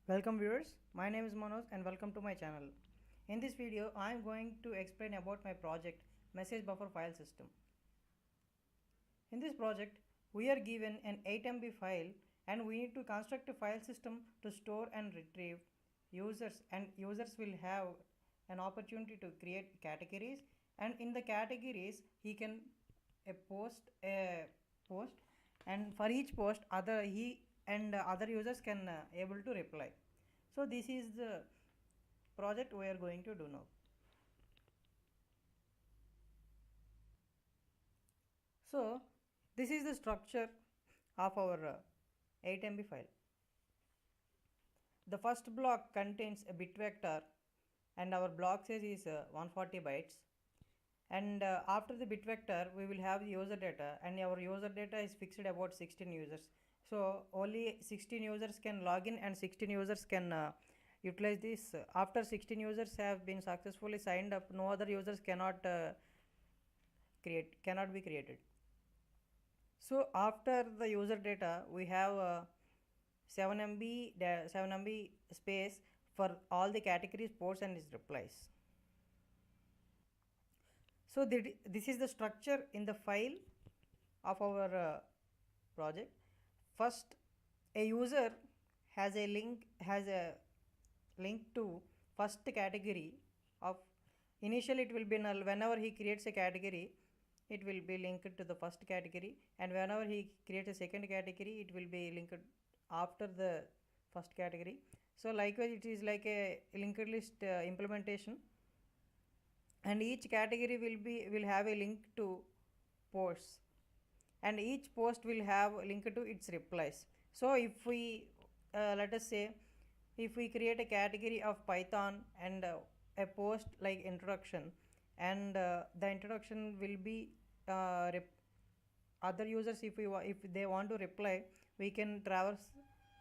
Welcome viewers, my name is Manoj and welcome to my channel. In this video, I am going to explain about my project Message Buffer File System. In this project, we are given an 8 MB file and we need to construct a file system to store and retrieve users, and users will have an opportunity to create categories, and in the categories he can post a post, and for each post other users can able to reply. So this is the project we are going to do now. So this is the structure of our 8 MB file. The first block contains a bit vector and our block size is 140 bytes, and after the bit vector we will have the user data, and our user data is fixed about 16 users. So only 16 users can log in and 16 users can utilize this. After 16 users have been successfully signed up, no other users cannot be created. So after the user data we have 7 MB space for all the categories, posts and its replies. So this is the structure in the file of our project. First, a user has a link to first category of. Initially it will be null. Whenever he creates a category, it will be linked to the first category, and whenever he creates a second category, it will be linked after the first category. So likewise it is like a linked list implementation, and each category will have a link to posts, and each post will have a link to its replies. So if we let us say if we create a category of Python and a post like introduction, and the introduction will be other users, if they want to reply, we can traverse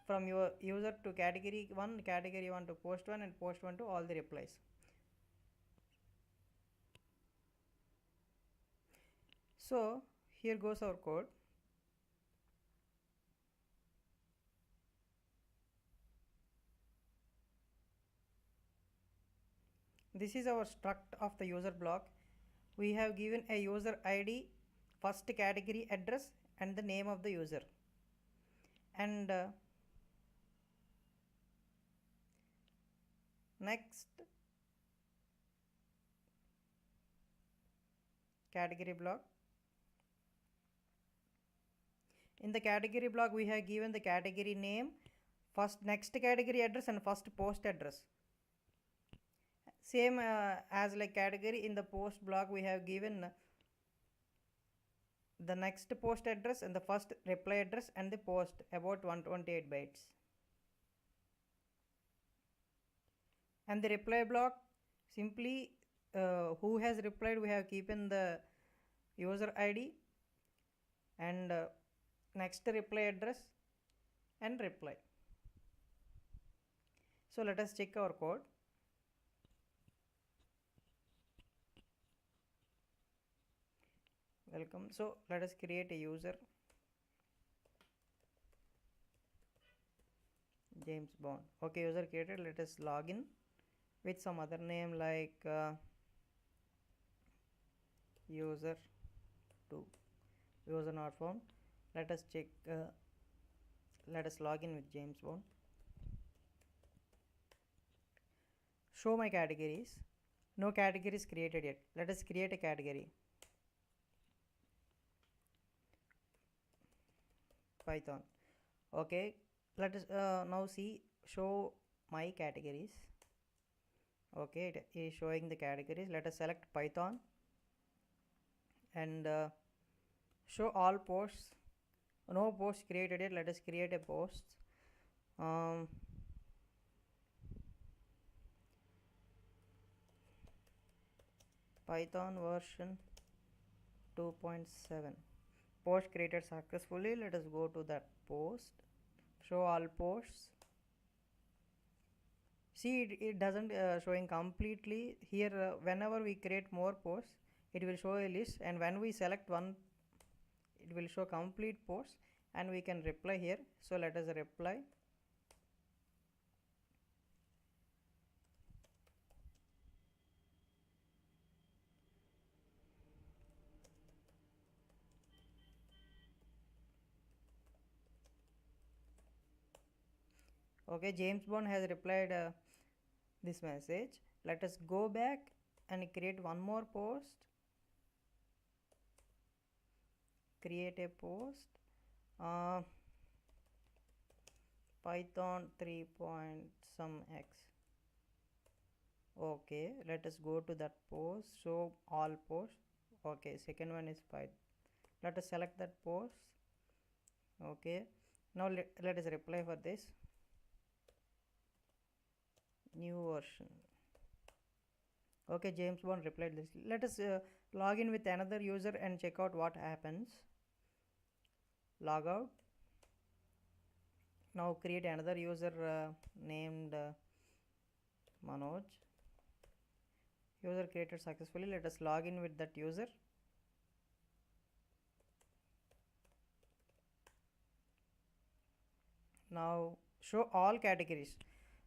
from your user to category 1 to post 1, and post 1 to all the replies. So here goes our code. This is our struct of the user block. We have given a user ID, first category address and the name of the user, and next category block. In the category block we have given the category name, first next category address and first post address. Same as like category, in the post block we have given the next post address and the first reply address and the post about 128 bytes. And the reply block, simply who has replied, we have given the user ID and next reply address and reply. So let us check our code. Welcome. So let us create a user, James Bond. Okay, user created. Let us log in with some other name like user 2. User not found. Let us check. Let us log in with James Bond. Show my categories. No categories created yet. Let us create a category. Python. Okay, let us now see show my categories. Okay, it is showing the categories. Let us select Python and show all posts. No post created yet. Let us create a post. Python version 2.7. Post created successfully. Let us go to that post. Show all posts. See, it doesn't showing completely here. Whenever we create more posts, it will show a list, and when we select one, it will show complete posts, and we can reply here. So let us reply. Okay, James Bond has replied this message. Let us go back and create one more post. Create a post. Python 3 point some x. Okay, let us go to that post. Show all posts. Okay, second one is Python. Let us select that post. Okay, now let us reply for this. New version. Okay, James Bond replied this. Let us log in with another user and check out what happens. Log out. Now create another user named Manoj. User created successfully. Let us log in with that user. Now show all categories.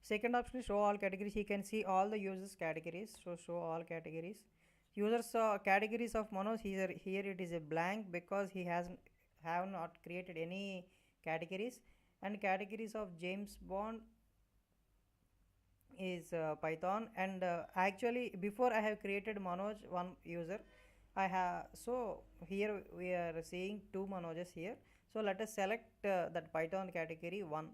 Second option is show all categories. He can see all the users categories. So show all categories. Users categories of Manoj, here it is a blank because he have not created any categories. And categories of James Bond is Python. And actually before I have created Manoj one user, I have, so here we are seeing two Manojas here. So let us select that Python category 1.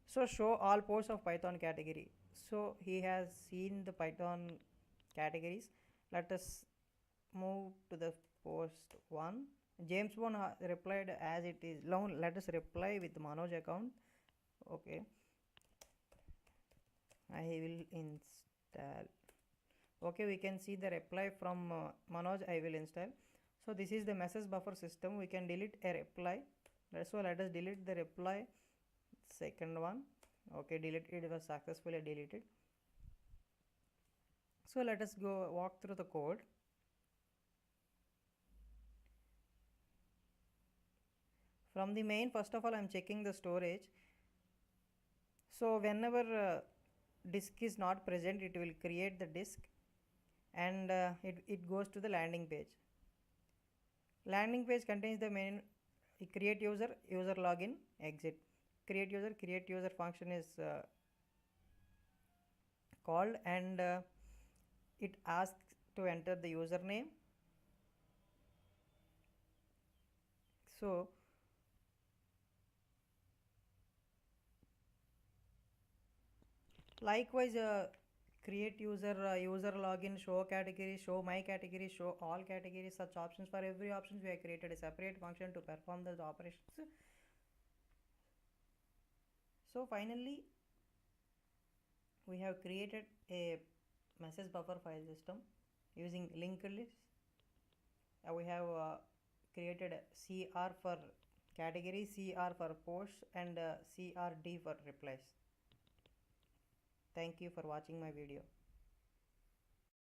So show all posts of Python category. So he has seen the Python categories. Let us move to the post 1. James Bond replied as it is. Now let us reply with Manoj account. Okay, I will install. Okay, we can see the reply from Manoj, I will install. So this is the message buffer system. We can delete a reply. So let us delete the reply, second one. Okay, delete it was successfully deleted. So let us go walk through the code. From the main, first of all, I am checking the storage. So whenever disk is not present, it will create the disk, and it goes to the landing page. Landing page contains the main create user, user login, exit. Create user function is called, and it asks to enter the username. So likewise, create user, user login, show category, show my category, show all categories, such options. For every options we have created a separate function to perform those operations. So finally we have created a message buffer file system using linked list. We have created CR for category, CR for posts, and CRD for replies. Thank you for watching my video.